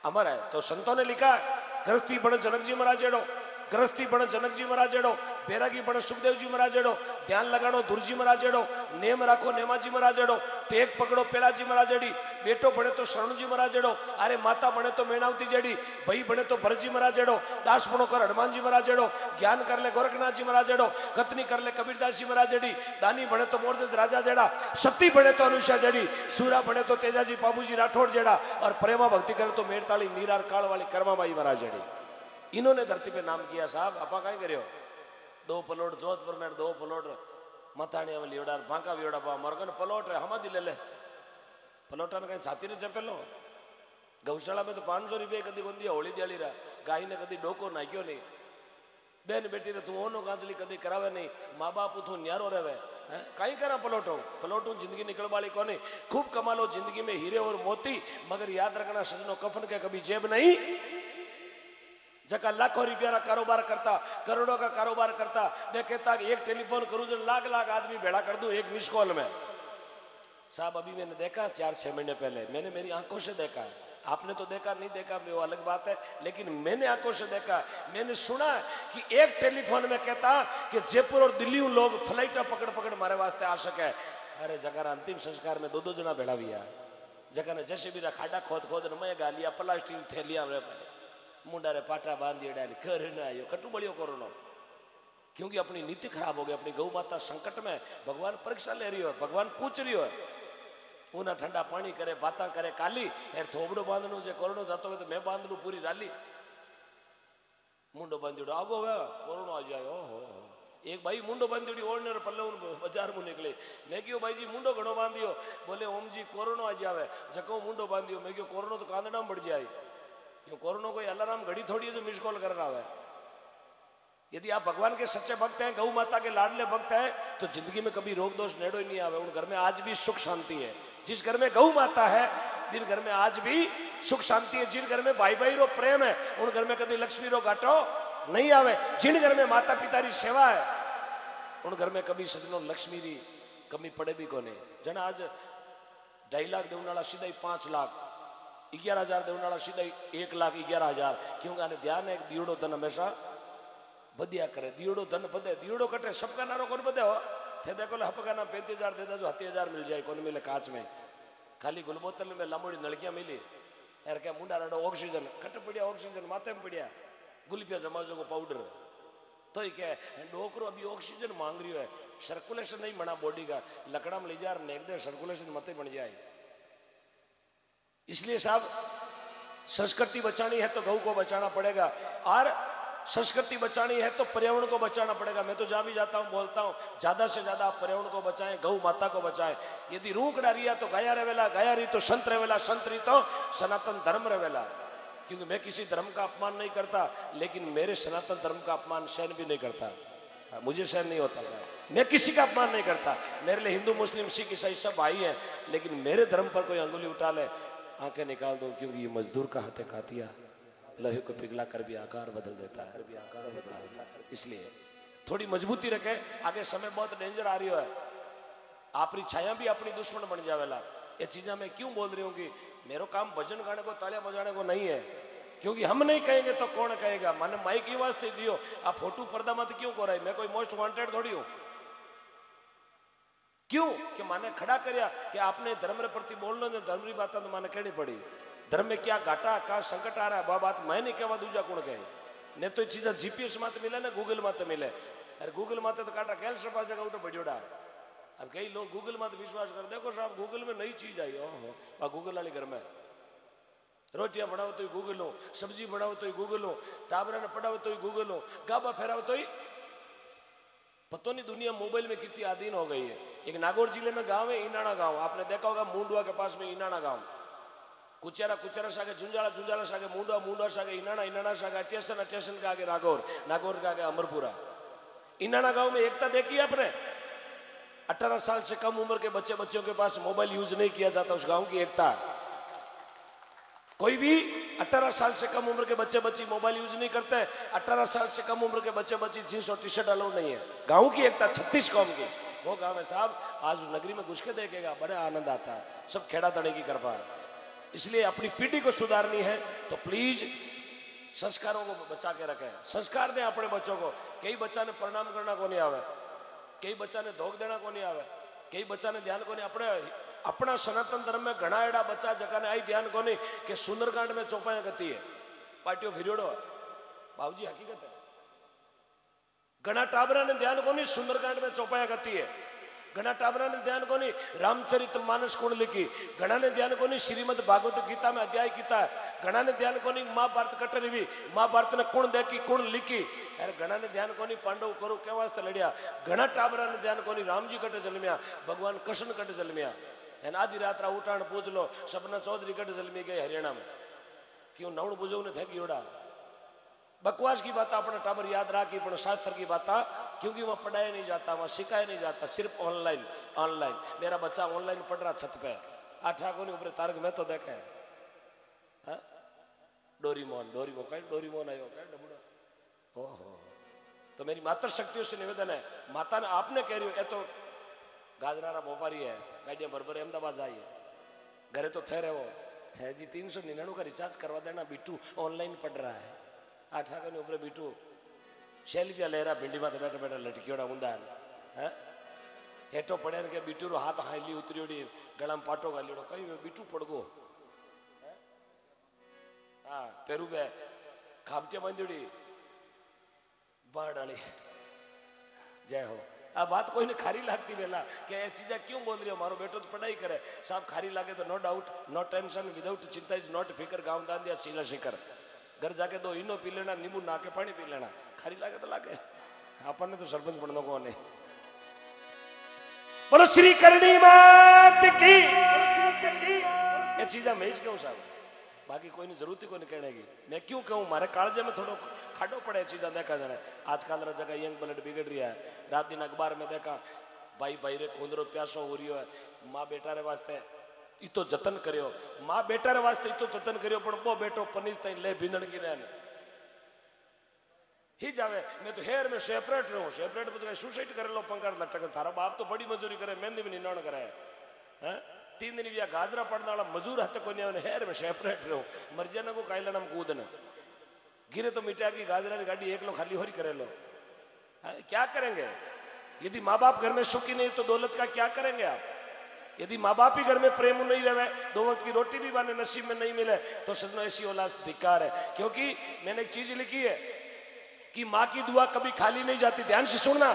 अमर है। तो संतों ने लिखा है, गृहस्थी पण जनक जी महाराज एड़ो, गृहस्थी पण जनक जी महाराज एड़ो, बैरागी पण सुखदेव जी महाराज एड़ो, ध्यान लगाड़ो दुरजी महाराज एड़ो, नेम राखो नेमाजी महाराज एड़ो, टेक पकड़ो पेलाजी महाराज एड़ी, बेटो बने तो शरणजी महाराज एड़ो, अरे माता बने तो मेणावती जेड़ी, भाई बने तो भरतजी महाराज एड़ो, दास पणो कर हनुमान जी महाराज एड़ो, ज्ञान कर ले गोरखनाथ जी महाराज एड़ो, कतनी कर ले कबीरदास जी महाराज एड़ी, दानी बने तो मोरदेस राजा जेड़ा, सती बने तो अनुषा जेड़ी, सूरा बने तो तेजाजी बाबूजी राठौड़ जेड़ा, और प्रेमा भक्ति करे तो मेड़ताली मीरार काल वाली कर्माबाई महाराज जेड़ी। इन्होंने धरती पे नाम किया। साहब आपा कहीं करियो, 2 प्लॉट जोधपुर में, 2 प्लॉट मथाणिया में लियोड़ा, भांका वियोड़ा पा मरगन प्लॉट है, हमारी ले ले प्लॉटा ने कहीं छाती ने चपेलो। गौशाला में तो 500 रुपये कदी कोन दिया, होली दियाली रहा, गाय ने कदी डोको नाख्यो नहीं, बेन बेटी ने तू ओनो कांचली कदी करावे नहीं, माँ बाप तू न्यारो रहे कहीं करा पलोटो जिंदगी निकल वाली कोने। खूब कमालो जिंदगी में हीरे और मोती, मगर याद रखना सजनो कफन के कभी जेब नहीं। जका लाखों रुपया का कारोबार करता, करोड़ों का कारोबार करता, मैं कहता एक टेलीफोन करूं जो लाख लाख आदमी भेड़ा कर दूं एक मिस कॉल में। साहब अभी मैंने देखा 4-6 महीने पहले, मैंने मेरी आंखों से देखा, आपने तो देखा नहीं देखा वो अलग बात है, लेकिन मैंने आंखों से देखा, मैंने सुना कि एक टेलीफोन में कहता कि जयपुर और दिल्ली लोग फ्लाइट पकड़ पकड़ मारे वास्ते आ सके। अरे जगह अंतिम संस्कार में 2-2 जना भेड़ा भी जगह ने जैसे भी खाडा खोद खोद न मैं गालिया प्लास्टिक थैलिया मुंडा रे पाटा बांधी डाली कर आयो कटु बड़ियो कोरोना, क्योंकि अपनी नीति खराब हो गई, अपनी गौ माता संकट में, भगवान परीक्षा ले रही हो, भगवान पूछ रही हो, उन्हें ठंडा पानी करे बात करे काली यार थोबड़ो बांधनु जो कोरोना जातो तो मैं बांध लू पूरी राली मुंडो बांधी आगो कोरोना आ जाए। ओहो एक भाई मुंडो बांधी ओढ़ने पल्ले बाजार में निकले, मैं क्यों भाई जी मुंडो घड़ो बांधियो, बोले ओम जी कोरोना आ जाए, जको मुंडो बांधियो, मैं क्यों कोरोना तो कांदड़ा में बढ़ जाए, क्यों कोरोना कोई अलार्म घड़ी थोड़ी है जो मिस कॉल कर रहा है। यदि आप भगवान के सच्चे भक्त हैं, गौ माता के लाडले भक्त हैं, तो जिंदगी में कभी रोग दोष नेड़ो ही नहीं आवे। उन घर में आज भी सुख शांति है। जिस घर में गौ माता है, जिन घर में आज भी सुख शांति है, जिन घर में भाई भाई रो प्रेम है, उन घर में कभी लक्ष्मी रो घाटो नहीं आवे। जिन घर में माता पिता री सेवा है, उन घर में कभी सजनो लक्ष्मी री कमी पड़े भी कोने। जना आज 2.5 लाख देने वाला सीधा 5 लाख, 11,000 देने वाला सीधा 1,11,000, क्योंकि आने ध्यान है दीवड़ो धन हमेशा बदिया करे, दीवड़ो धन बदे, दीवड़ो कटे, सबका नारो कौन बदे हो थे देखो हपका ना 35,000 दे दो, 30,000 मिल जाए, कौन मिले कांच में, खाली गुलबोतल में लंबोड़ी नलकियां मिली यार, क्या मुंडा रडो ऑक्सीजन कट पड़िया, ऑक्सीजन माथे में पड़िया, गुलपिया जमाजो को पाउडर, तो ही क्या डोकरो अभी ऑक्सीजन मांग रही है, सर्कुलेशन नहीं बना बॉडी का, लकड़ा में ले जा नेक दे सर्कुलेशन मत बन जाए। इसलिए साहब संस्कृति बचानी है तो गौ को बचाना पड़ेगा, और संस्कृति बचानी है तो पर्यावरण को बचाना पड़ेगा। मैं तो जहां भी जाता हूं बोलता हूं ज्यादा से ज्यादा आप पर्यावरण को बचाएं, गौ माता को बचाएं। यदि रूख डारिया तो गाया रेवेला, गाया रही तो संत रेवेला, संत रही तो सनातन धर्म रेवेला। क्योंकि मैं किसी धर्म का अपमान नहीं करता, लेकिन मेरे सनातन धर्म का अपमान सहन भी नहीं करता, मुझे सहन नहीं होता। मैं किसी का अपमान नहीं करता, मेरे लिए हिंदू मुस्लिम सिख ईसाई सब भाई हैं, लेकिन मेरे धर्म पर कोई अंगुली उठा ले आंखें निकाल दूं, क्योंकि ये मजदूर का हाथे खातिया लोहे को पिघला कर भी आकार बदल देता है। इसलिए थोड़ी मजबूती रखे, आगे समय बहुत डेंजर आ रही है, आपकी छाया भी अपनी दुश्मन बन जावेला। ये चीजें मैं क्यों बोल रही हूँ कि मेरा काम भजन गाने को तालियां बजाने को नहीं है, क्योंकि हम नहीं कहेंगे तो कौन कहेगा। माने माइक की वास्ते दियो, आप फोटो पर्दा मत क्यों को रही, मैं कोई मोस्ट वांटेड थोड़ी हूं, क्यों कि माने खड़ा करया कि आपने धर्म रे प्रति बोलना, जो धर्म री बात तो माने कहनी पड़ी। धर्म में क्या घाटा का संकट आ रहा है, वह बात मैं नहीं कहवा, दूजा कौन कहे। नहीं तो चीज़ जीपीएस माते मिले ना, गूगल माते मिले, अरे गूगल माते तो काटा कैल से पास जगह उठे बढ़ियोड़ा। अब कई लोग गूगल माते विश्वास कर, देखो साहब गूगल में नई चीज आई, ओहो गूगल वाली घर में रोटियां बनाओ तो ही गूगल हो, सब्जी बनाओ तो ही गूगल हो, टाबरा ने पढ़ाओ तो ही गूगल हो, गाबा फेराओ तो ही। पता नहीं दुनिया मोबाइल में कितनी आधीन हो गई है। एक नागौर जिले में गांव है इनाना गांव, आपने देखा होगा मुंडवा के पास में इनाना गांव, कुचेरा कुचेरा सागे, झुंझाला झुंझाला सागे, मुंडवा मुंडवा सागे, इनाना इनाना सागे, स्टेशन स्टेशन के आगे नागौर, नागौर के आगे अमरपुरा। इनाना गांव में एकता देखी आपने, 18 साल से कम उम्र के बच्चों के पास मोबाइल यूज नहीं किया जाता, उस गांव की एकता। कोई भी 18 साल से कम उम्र के बच्चे मोबाइल यूज नहीं करते, 18 साल से कम उम्र के बच्चे जींस और टी शर्ट अलाउ नहीं है। गांव की एकता 36 कौम की, वो गांव है साहब। आज नगरी में घुस के देखेगा बड़े आनंद आता है, सब खेड़ा तड़े की कृपा है। इसलिए अपनी पीढ़ी को सुधारनी है तो प्लीज संस्कारों को बचा के रखें, संस्कार दें अपने बच्चों को। कई बच्चा ने प्रणाम करना को नहीं आवे, कई बच्चा ने धोख देना को नहीं आवे, कई बच्चा ने ध्यान को नहीं। अपना सनातन धर्म में घना एड़ा बच्चा जका ने आई ध्यान को नहीं कि सुंदरकांड में चौपाया करती है, पार्टियों फिरियोड़ो बाबूजी हकीकत है। घना टाबरा ने ध्यान को नहीं सुंदरकांड में चौपाया करती है, घना टाबरा ने ध्यान को नहीं रामचरित मानस कौन लिखी, घना ने ध्यान को नहीं श्रीमद भागवत गीता में अध्याय कीता है, घना ने ध्यान को नहीं महाभारत कटरी हुई, महाभारत ने कौन देखी कौन लिखी, अरे घना ने ध्यान को नहीं पांडव करो क्या वास्ते लड़िया, घना टाबरा ने ध्यान को नहीं राम जी कटे जन्मिया, भगवान कृष्ण कटे जन्मिया। आधी रात उठाण पूछ लो सपना चौधरी कटे जन्मी गए हरियाणा में, क्यों नवण बुझो ने थे कीड़ा बकवास की बात अपना टाबर याद रखी, पर शास्त्र की बात क्योंकि वहाँ पढ़ाया नहीं जाता, वहाँ सिखाया नहीं जाता, सिर्फ ऑनलाइन ऑनलाइन। मेरा बच्चा ऑनलाइन पढ़ रहा छत पे, आठा को नहीं ऊपर तारक में तो देखा है डोरीमोन डोरीमोन कहीं डोरीमोन आयो क्या डबूड़ा। ओहो, तो मेरी मातृ शक्तियों से निवेदन है, माता ने आपने कह रही हो, ये तो गाजरारा व्यापारी है, गाड़ियाँ बरबर अहमदाबाद जाइए, घरे तो ठहरे वो है जी 399 का रिचार्ज करवा देना, बिट्टू ऑनलाइन पढ़ रहा है, आठा के ऊपर बिट्टू सेल्फिया ले रहा भिंडी में बैठा बैठा लटकियोड़ा ऊंधा है हेठो पड़े के बिट्टू रो हाथ हाली उतरियोड़ी गला में पाटो गालियोड़ो कहीं बिट्टू पड़गो हाँ पेरू पे खापटे बांधोड़ी बाढ़ डाली। जय हो। अब बात कोई ने खारी लगती वेला कि ये चीज़ें क्यों बोल रही हो, मारो बेटो तो पढ़ाई करे, साहब खारी लागे तो no doubt no tension without चिंता इज नॉट फिकर, गाँव दान दिया शीला शिकर, घर जाके 2 इनो पी लेना, नींबू ना के पानी पी लेना, खारी लागे तो लागे, अपन ने तो सरपंच बनना को नहीं। बोलो श्री करणी मात की। ये चीज़ा मैं क्यों साहब, बाकी कोई नहीं जरूरत ही कोई नहीं कहने की, मैं क्यों कहूँ, मारे कालजे में थोड़ा खाडो पड़े चीज़ा देखा जाए। आजकल जगह यंग ब्लड बिगड़ रही है, रात दिन अखबार में देखा भाई भाई रे खूंदरो प्यासो हो रही है, माँ बेटा रे वास्ते इतो जतन करियो, माँ बेटा रे वास्ते इतो जतन करियो, पण वो बेटो पनीर तई ले भींदण की ने ही जावे। मैं तो हेयर में सेपरेट रहूं, सेपरेट पर सुसाइड करे लो पंकर लटक, थारा बाप तो बड़ी मजूरी करे, मेहंदी भी निनाण करे हैं 3 दिन भी गाजरा पड़ने वाला मजूर हते को नहीं, हेयर में सेपरेट रहूं, मर्जिया को कायला नाम कूद न गिरे तो मिटा की गाजरा की गाड़ी एक लो खाली हो रही करे लो, क्या करेंगे? यदि माँ बाप घर में सुखी नहीं तो दौलत का क्या करेंगे आप? यदि माँ बाप ही घर में प्रेम नहीं रहे, 2 वक्त की रोटी भी बने नसीब में नहीं मिले, तो सजनो ऐसी औलाद धिक्कार है। क्योंकि मैंने एक चीज लिखी है कि माँ की दुआ कभी खाली नहीं जाती, ध्यान से सुनना,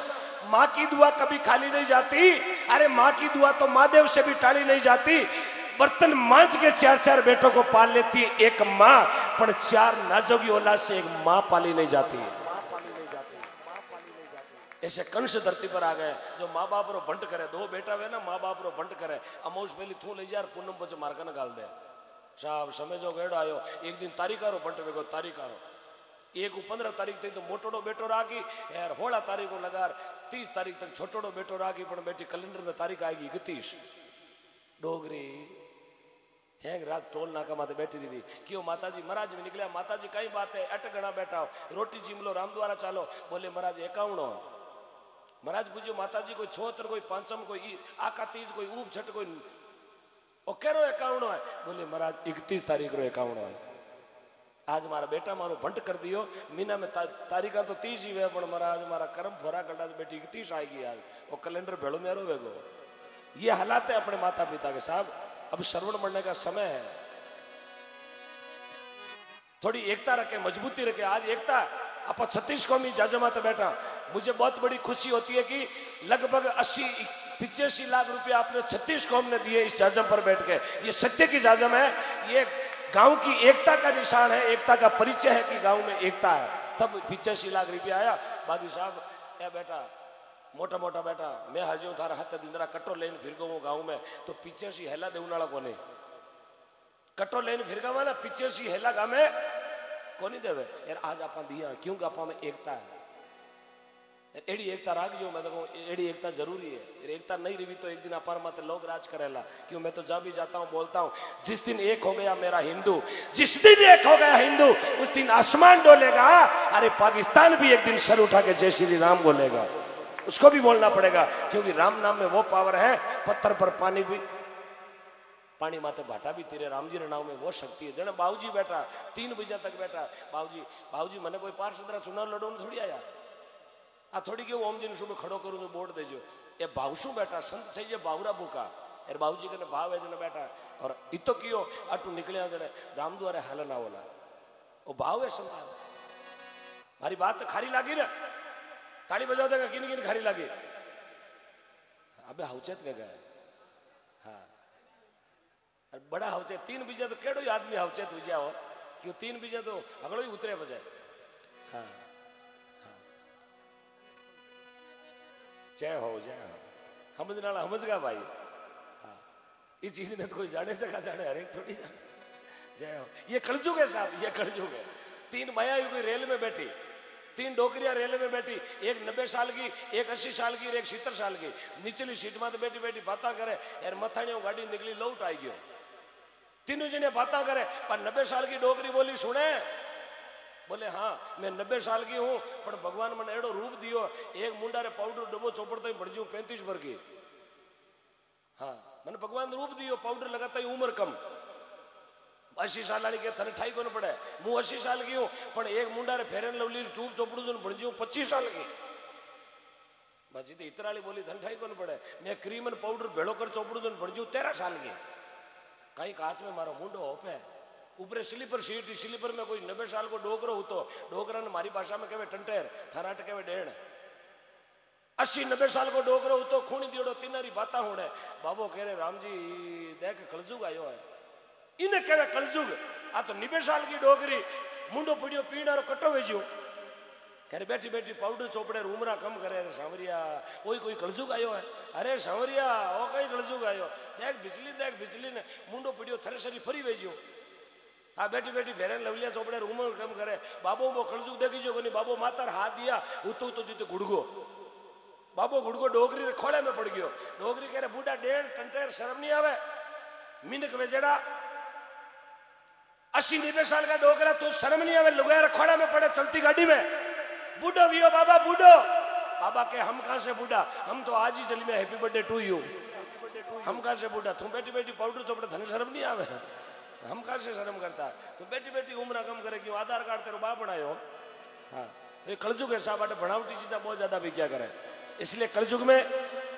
माँ की दुआ कभी खाली नहीं जाती। अरे माँ की दुआ तो महादेव से भी टाली नहीं जाती। बर्तन मांझ के 4-4 बेटों को पाल लेती है एक माँ, पर 4 नाजोगी औलाद से एक माँ पाली नहीं जाती है। ऐसे कंस धरती पर आ गए जो माँ बाप रो भंट करे, 2 बेटा वे ना माँ बाप रो भंट करे, अमोश पहली थू ले जार पूनम पचे मारका न गाल दे साहब समय जो गेड़ो आयो। एक दिन तारीखा रो भंट वेगो, तारीखा रो 15 तारीख तक तो मोटोड़ो बेटो राखी यार, 16 तारीख को लगा 30 तारीख तक छोटोड़ो बेटो राखी, पर बेटी कैलेंडर में तारीख आएगी 31 डोगरी हैंग रात टोल नाका माते बैठी रही। क्यों माताजी महाराज में निकले, माताजी कई बात है, अट गणा बैठा हो, रोटी जिमलो राम द्वारा चालो, बोले महाराज 51 महाराज पूछो माताजी कोई 76 कोई 5 कोई आका तीज कोई ऊप छठ कोई केरो 51 है, बोले महाराज 31 तारीख रो 51 है। आज मारा बेटा मारो भंट कर दियो, महीना में तारीखा तो 30 ही है, पर महाराज मारा कर्म फोरा गड्ढा बेटी 31 आएगी आज, वो कैलेंडर भेड़ो मेरो वेगो। ये हालात है अपने माता पिता के। साहब अब श्रवण बढ़ने का समय है, थोड़ी एकता रखे, मजबूती रखे। आज एकता आप 36 कौमी जाजमा तो बैठा, मुझे बहुत बड़ी खुशी होती है कि लगभग 80-85 लाख रुपया आपने 36 कौम ने दिए इस जाजम पर बैठ के। ये सत्य की जाजम है, ये गांव की एकता का निशान है, एकता का परिचय है कि गांव में एकता है। तब 85 लाख रुपया आया। बाकी साहब ए बेटा मोटा मोटा बेटा मैं हजू थारा हाथ दिंदरा कट्टो लेन फिर गो गाँव में, तो 85 हेला देवनाला कोने कट्टो लेन फिर गवा ना 85 हेला गा में कोनी देवे यार। आज आप दिया क्योंकि आप में एकता है, एड़ी एकता राख जो, मैं तो एड़ी एकता जरूरी है। एकता नहीं रही तो एक दिन अपार मत लोग राज करेला। क्यों मैं तो जहाँ भी जाता हूँ बोलता हूँ, जिस दिन एक हो गया मेरा हिंदू, जिस दिन एक हो गया हिंदू उस दिन आसमान डोलेगा। अरे पाकिस्तान भी एक दिन सर उठा के जय श्री राम बोलेगा, उसको भी बोलना पड़ेगा, क्योंकि राम नाम में वो पावर है, पत्थर पर पानी माते भाटा भी तीरे राम जी रे नाम में वो शक्ति है। जने बाबूजी बैठा 3 बजे तक बैठा, बाबूजी मने कोई पार्षदरा चुनाव लड़ों थोड़ी आया, आ थोड़ी के ओम जी ने सुबह खड़ो करूँ वोट देजो। ये बाबूशू बैठा संत सही जे बावरा बुका यार बाबूजी के भाव है जने बैठा और इतो कियो अटू निकलिया जने राम द्वारे हाल ना होला वो भाव है संतान। मारी बात तो खारी लागी ना, ताली बजाओ देगा किन किन खारी लागी। अबे हाउचेत में गए हाँ बड़ा हाउचेत 3 बीजा तो केड़ो आदमी हाउचेत विजया हो कि 3 बीजा तो अगलो ही उतरे बजाय। हाँ हाँ जय हो समझना समझ गया भाई। हाँ ये चीज ने तो कोई जाने सका जाने हर एक थोड़ी जाने। जय हो ये कलजुग है साहब, ये कलजुग है। 3 माया कोई रेल में बैठी, 3 डोकरिया रेल में बैठी, एक 90 साल की, एक 80 साल की, एक 70 साल की। निचली सीट में तो बैठी बैठी बात करे यार मथाणियों गाड़ी निकली लौट आई गयो। तीनों जने बात करे पर 90 साल की डोकरी बोली सुने बोले हाँ मैं 90 साल की हूँ पर भगवान मैंने एडो रूप दियो एक मुंडा रे पाउडर डबो चोपड़ता ही बढ़ जाऊं 35 वर्ष की। हाँ मैंने भगवान रूप दियो पाउडर लगाता ही उम्र कम 80 साल वाली के थने ठाई को न पड़े मु 80 साल की हूँ पर एक मुंडा रे फेरन लवली ट्यूब चोपड़ू जो बढ़ जाऊं 25 साल की। बाजी तो इतराली बोली धन ठाई को न पड़े मैं क्रीम और पाउडर भेड़ो कर चोपड़ू जो बढ़ जाऊं 13 साल की। कहीं कांच में मारो मुंडो होपे ऊपर स्लीपर सीट स्लीपर में कोई 90 साल को डोकरो हो तो डोकरा ने मारी भाषा में कहे टंटेर थराट कहे डेढ़ 80-90 साल को डोकरो हो तो खूनी दियोड़ो तीनारी बाता होने बाबो कह रहे राम जी देख कलजुग आयो है इन्हें कहे कलजुग आ तो 90 साल की डोकरी मुंडो पड़ियो पीड़ा कट्टो वेजो कह बैठी बैठी पाउडर चोपड़े उमरा कम करे। अरे सांवरिया वही कोई कलजुग आयो है। अरे सांवरिया ओ कई कलजुग आयो देख बिजली ने मुंडो पड़ियो थरेसरी फरी वेजो। हाँ बैठी बैठी फेरन लवलिया चोपड़े उमर कम करे बाबो वो कलजुग देखी जो कोनी बाबो मातार हाथ दिया उतो तो जीते गुड़गो बाबो गुड़गो डोकरी खोड़े में पड़ गयो। डोकरी कह रहे बूढ़ा डेढ़ टंटेर शर्म नहीं आवे मिनक वेजड़ा 80-90 साल का डोकरा तो शर्म नहीं आवे लुगाया खोड़ा में पड़े चलती गाड़ी में बूढ़ो वियो बाबा बूढ़ो बाबा के हम कहां से बूढ़ा हम तो आज ही चली में हैप्पी बर्थडे टू यू हम कहां से बूढ़ा तू बैठी बैठी पाउडर चोपड़े धन शर्म नहीं आवे हम कहां से शर्म करता तो बैठी बैठी उम्र कम करे क्यों आधार कार्ड तेरे बाप बनायो। हाँ तो ये कलजुग है साहब बनावटी चीजें बहुत ज्यादा भी क्या करे इसलिए कलजुग में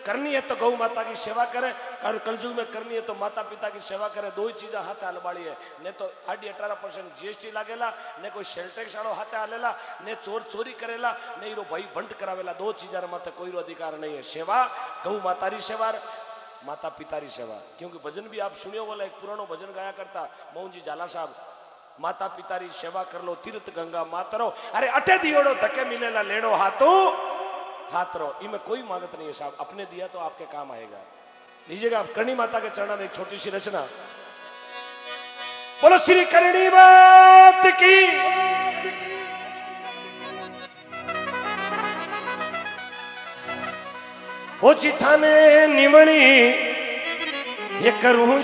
करनी है तो गौ माता की सेवा करे और कलजुग में करनी है तो माता पिता की सेवा करे। 2 ही चीजा हाथ हलवाड़ी है ने तो 18% GST लागेला ने कोई सेल टैक्स वालों हाथे हालेला ने चोर चोरी करेला ने रो भाई बंट करावेला 2 चीजा माते कोई अधिकार नहीं है। सेवा गौ माता री सेवा माता पिता री सेवा क्योंकि भजन भी आप सुनियो बोला एक पुरानो भजन गाया करता मोहन जी जाला साहब माता पिता री सेवा कर लो तीर्थ गंगा मातरो अरे अटे दियोड़ो धक्के मिलेला लेनो हाथ रो इनमें कोई मांगत नहीं है साहब अपने दिया तो आपके काम आएगा। लीजिएगा आप करणी माता के चरणों में एक छोटी सी रचना। बोलो श्री करणी मात की ओ चिथाने निमणी ये करूं